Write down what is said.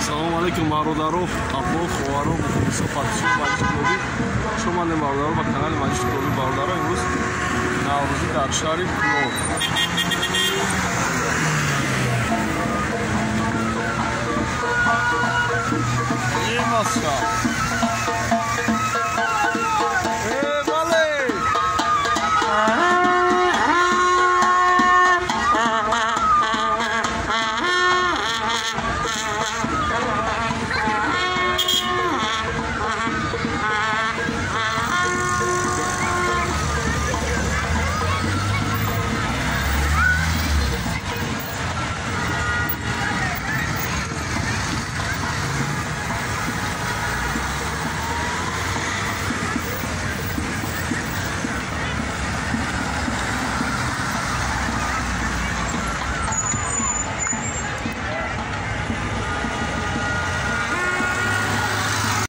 Салом алейкум бародаро, аҳвол ховаро, мухлисо, подписчикони Маҷлиси Клуби. Шуманем бародаро ба канали Маҷлиси Клуби бародаро. Имрӯз Наврӯзӣ дар шаҳри Кунор. Масха